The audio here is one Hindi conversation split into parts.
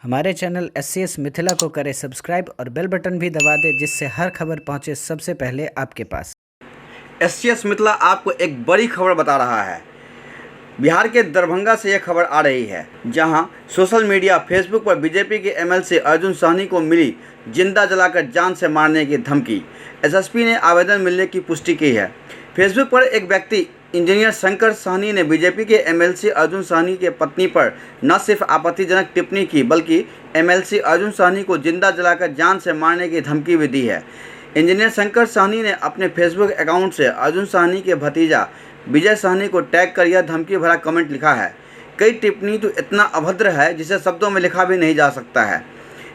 हमारे चैनल SCS मिथिला को करें सब्सक्राइब और बेल बटन भी दबा दें, जिससे हर खबर पहुंचे सबसे पहले आपके पास। SCS मिथिला आपको एक बड़ी खबर बता रहा है। बिहार के दरभंगा से यह खबर आ रही है, जहां सोशल मीडिया फेसबुक पर बीजेपी के MLC अर्जुन साहनी को मिली जिंदा जलाकर जान से मारने की धमकी। SSP ने आवेदन मिलने की पुष्टि की है। फेसबुक पर एक व्यक्ति इंजीनियर शंकर साहनी ने बीजेपी के MLC अर्जुन साहनी के पत्नी पर न सिर्फ आपत्तिजनक टिप्पणी की, बल्कि MLC अर्जुन साहनी को जिंदा जलाकर जान से मारने की धमकी भी दी है। इंजीनियर शंकर साहनी ने अपने फेसबुक अकाउंट से अर्जुन साहनी के भतीजा विजय साहनी को टैग कर यह धमकी भरा कमेंट लिखा है। कई टिप्पणी तो इतना अभद्र है जिसे शब्दों में लिखा भी नहीं जा सकता है।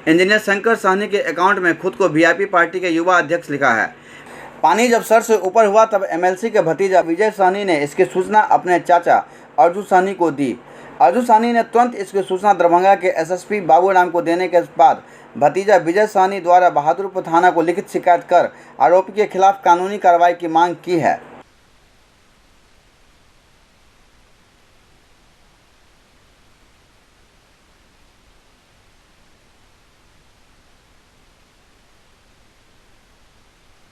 इंजीनियर शंकर साहनी के अकाउंट में खुद को VIP पार्टी के युवा अध्यक्ष लिखा है। पानी जब सर से ऊपर हुआ तब MLC के भतीजा विजय साहनी ने इसकी सूचना अपने चाचा अर्जुन साहनी को दी। अर्जुन साहनी ने तुरंत इसकी सूचना दरभंगा के SSP बाबूराम को देने के बाद भतीजा विजय साहनी द्वारा बहादुरपुर थाना को लिखित शिकायत कर आरोपी के खिलाफ कानूनी कार्रवाई की मांग की है।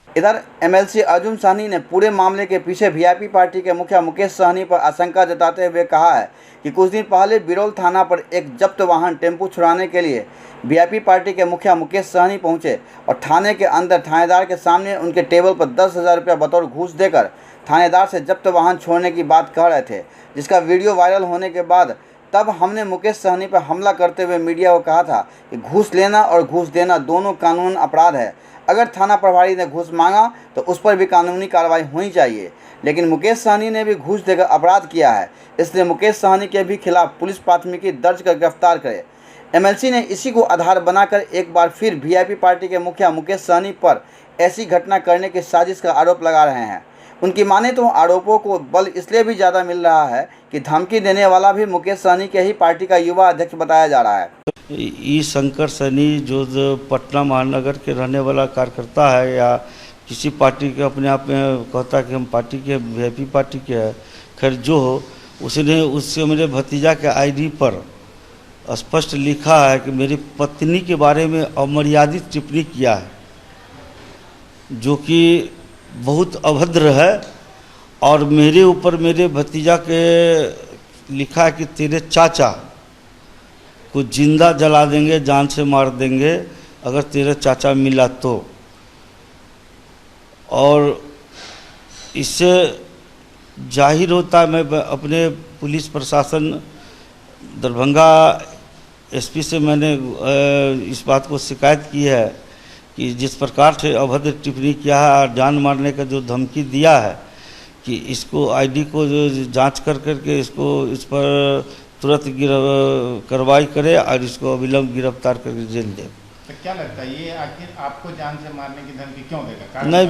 इधर MLC अर्जुन साहनी ने पूरे मामले के पीछे VIP पार्टी के मुखिया मुकेश साहनी पर आशंका जताते हुए कहा है कि कुछ दिन पहले बिरौल थाना पर एक जब्त वाहन टेम्पो छुड़ाने के लिए VIP पार्टी के मुखिया मुकेश साहनी पहुंचे और थाने के अंदर थानेदार के सामने उनके टेबल पर 10,000 रुपया बतौर घूस देकर थानेदार से जब्त वाहन छोड़ने की बात कह रहे थे, जिसका वीडियो वायरल होने के बाद तब हमने मुकेश साहनी पर हमला करते हुए मीडिया को कहा था कि घूस लेना और घूस देना दोनों कानून अपराध है। अगर थाना प्रभारी ने घूस मांगा तो उस पर भी कानूनी कार्रवाई होनी चाहिए, लेकिन मुकेश साहनी ने भी घूस देकर अपराध किया है, इसलिए मुकेश साहनी के भी खिलाफ पुलिस प्राथमिकी दर्ज कर गिरफ्तार करे। MLC ने इसी को आधार बनाकर एक बार फिर VIP पार्टी के मुखिया मुकेश साहनी पर ऐसी घटना करने की साजिश का आरोप लगा रहे हैं। उनकी माने तो आरोपों को बल इसलिए भी ज़्यादा मिल रहा है कि धमकी देने वाला भी मुकेश साहनी के ही पार्टी का युवा अध्यक्ष बताया जा रहा है। ई शंकर साहनी जो पटना महानगर के रहने वाला कार्यकर्ता है या किसी पार्टी के अपने आप में कहता है कि हम पार्टी के VIP पार्टी के है, खैर जो हो, उससे मेरे भतीजा के ID पर स्पष्ट लिखा है कि मेरी पत्नी के बारे में अमर्यादित टिप्पणी किया है, जो कि बहुत अभद्र है। और मेरे ऊपर मेरे भतीजा के लिखा है कि तेरे चाचा को जिंदा जला देंगे, जान से मार देंगे अगर तेरा चाचा मिला तो। और इससे जाहिर होता है, मैं अपने पुलिस प्रशासन दरभंगा SP से मैंने इस बात को शिकायत की है कि जिस प्रकार से अभद्र टिप्पणी किया है और जान मारने का जो धमकी दिया है कि इसको ID को जो जांच कर करके इस पर तुरंत कार्रवाई करे और इसको अविलंब गिरफ्तार करके जेल दे। तो क्या लगता है ये आखिर आपको जान से मारने की धमकी क्यों देगा? नहीं,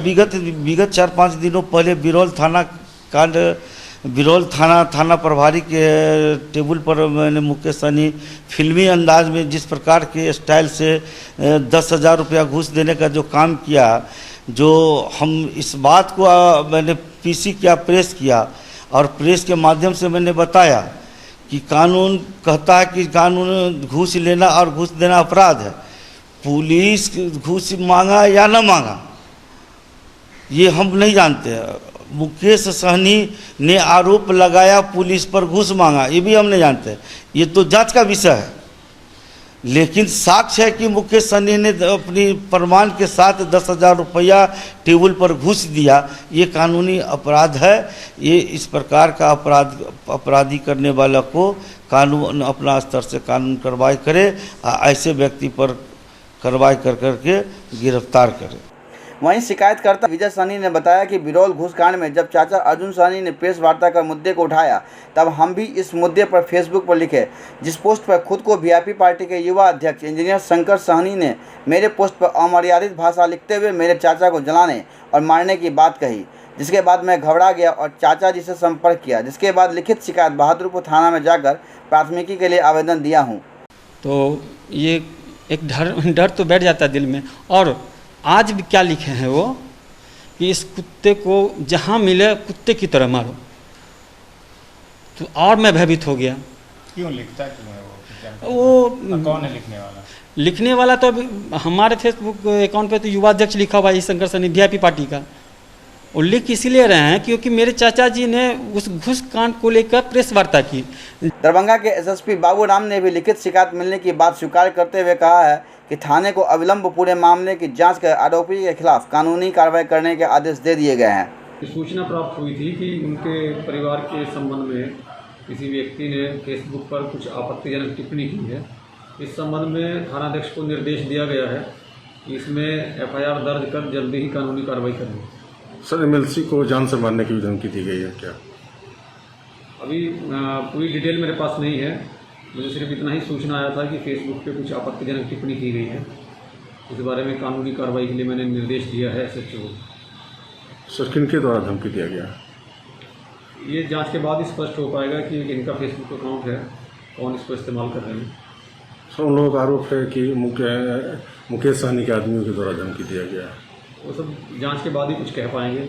विगत 4-5 दिनों पहले बिरौल थाना कांड, बिरौल थाना प्रभारी के टेबल पर मैंने मुकेश साहनी फिल्मी अंदाज में जिस प्रकार के स्टाइल से 10,000 रुपया घूस देने का जो काम किया, जो हम इस बात को मैंने PC किया, प्रेस किया और प्रेस के माध्यम से मैंने बताया कि कानून कहता है कि कानून घूस लेना और घूस देना अपराध है। पुलिस घूस मांगा या न मांगा ये हम नहीं जानते हैं। मुकेश साहनी ने आरोप लगाया पुलिस पर घूस मांगा, ये भी हम नहीं जानते, ये तो जांच का विषय है। लेकिन साक्ष्य है कि मुकेश साहनी ने अपनी प्रमाण के साथ 10,000 रुपया टेबल पर घूस दिया, ये कानूनी अपराध है। ये इस प्रकार का अपराधी करने वाला को कानून अपना स्तर से कानून कार्रवाई करे, ऐसे व्यक्ति पर कार्रवाई कर करके गिरफ्तार करे। वहीं शिकायतकर्ता विजय साहनी ने बताया कि बिरौल घूसकांड में जब चाचा अर्जुन साहनी ने प्रेस वार्ता कर मुद्दे को उठाया, तब हम भी इस मुद्दे पर फेसबुक पर लिखे, जिस पोस्ट पर खुद को VIP पार्टी के युवा अध्यक्ष इंजीनियर शंकर साहनी ने मेरे पोस्ट पर अमर्यादित भाषा लिखते हुए मेरे चाचा को जलाने और मारने की बात कही, जिसके बाद मैं घबरा गया और चाचा जी से संपर्क किया, जिसके बाद लिखित शिकायत बहादुरपुर थाना में जाकर प्राथमिकी के लिए आवेदन दिया हूँ। तो ये एक डर तो बैठ जाता है दिल में। और आज भी क्या लिखे हैं वो कि इस कुत्ते को जहाँ मिले कुत्ते की तरह मारो, तो और मैं भयभीत हो गया। क्यों लिखता है, क्यों है वो? वो कौन है लिखने वाला? लिखने वाला तो अभी हमारे फेसबुक अकाउंट पे तो युवा अध्यक्ष लिखा हुआ है शंकर सनी वीआईपी पार्टी का। वो लिख इसीलिए रहे हैं क्योंकि मेरे चाचा जी ने उस घूस कांड को लेकर प्रेस वार्ता की। दरभंगा के एसएसपी बाबूराम ने भी लिखित शिकायत मिलने की बात स्वीकार करते हुए कहा है कि थाने को अविलंब पूरे मामले की जांच कर आरोपी के खिलाफ कानूनी कार्रवाई करने के आदेश दे दिए गए हैं। सूचना प्राप्त हुई थी कि उनके परिवार के संबंध में किसी व्यक्ति ने फेसबुक पर कुछ आपत्तिजनक टिप्पणी की है। इस संबंध में थानाध्यक्ष को निर्देश दिया गया है कि इसमें एफआईआर दर्ज कर जल्दी ही कानूनी कार्रवाई करनी। सर एमएलसी को जान से मारने की भी धमकी दी गई है क्या? अभी पूरी डिटेल मेरे पास नहीं है, मुझे सिर्फ इतना ही सूचना आया था कि फेसबुक पे कुछ आपत्तिजनक टिप्पणी की गई है। इस बारे में कानूनी कार्रवाई के लिए मैंने निर्देश दिया है एसएचओ को। सर किनके द्वारा धमकी दिया गया? ये जांच के बाद ही स्पष्ट हो पाएगा कि इनका फेसबुक अकाउंट है, कौन इसको इस्तेमाल कर रहे हैं। सर उन लोगों का आरोप है कि मुकेश सहनी के आदमियों के द्वारा धमकी दिया गया है। वो सब जांच के बाद ही कुछ कह पाएंगे।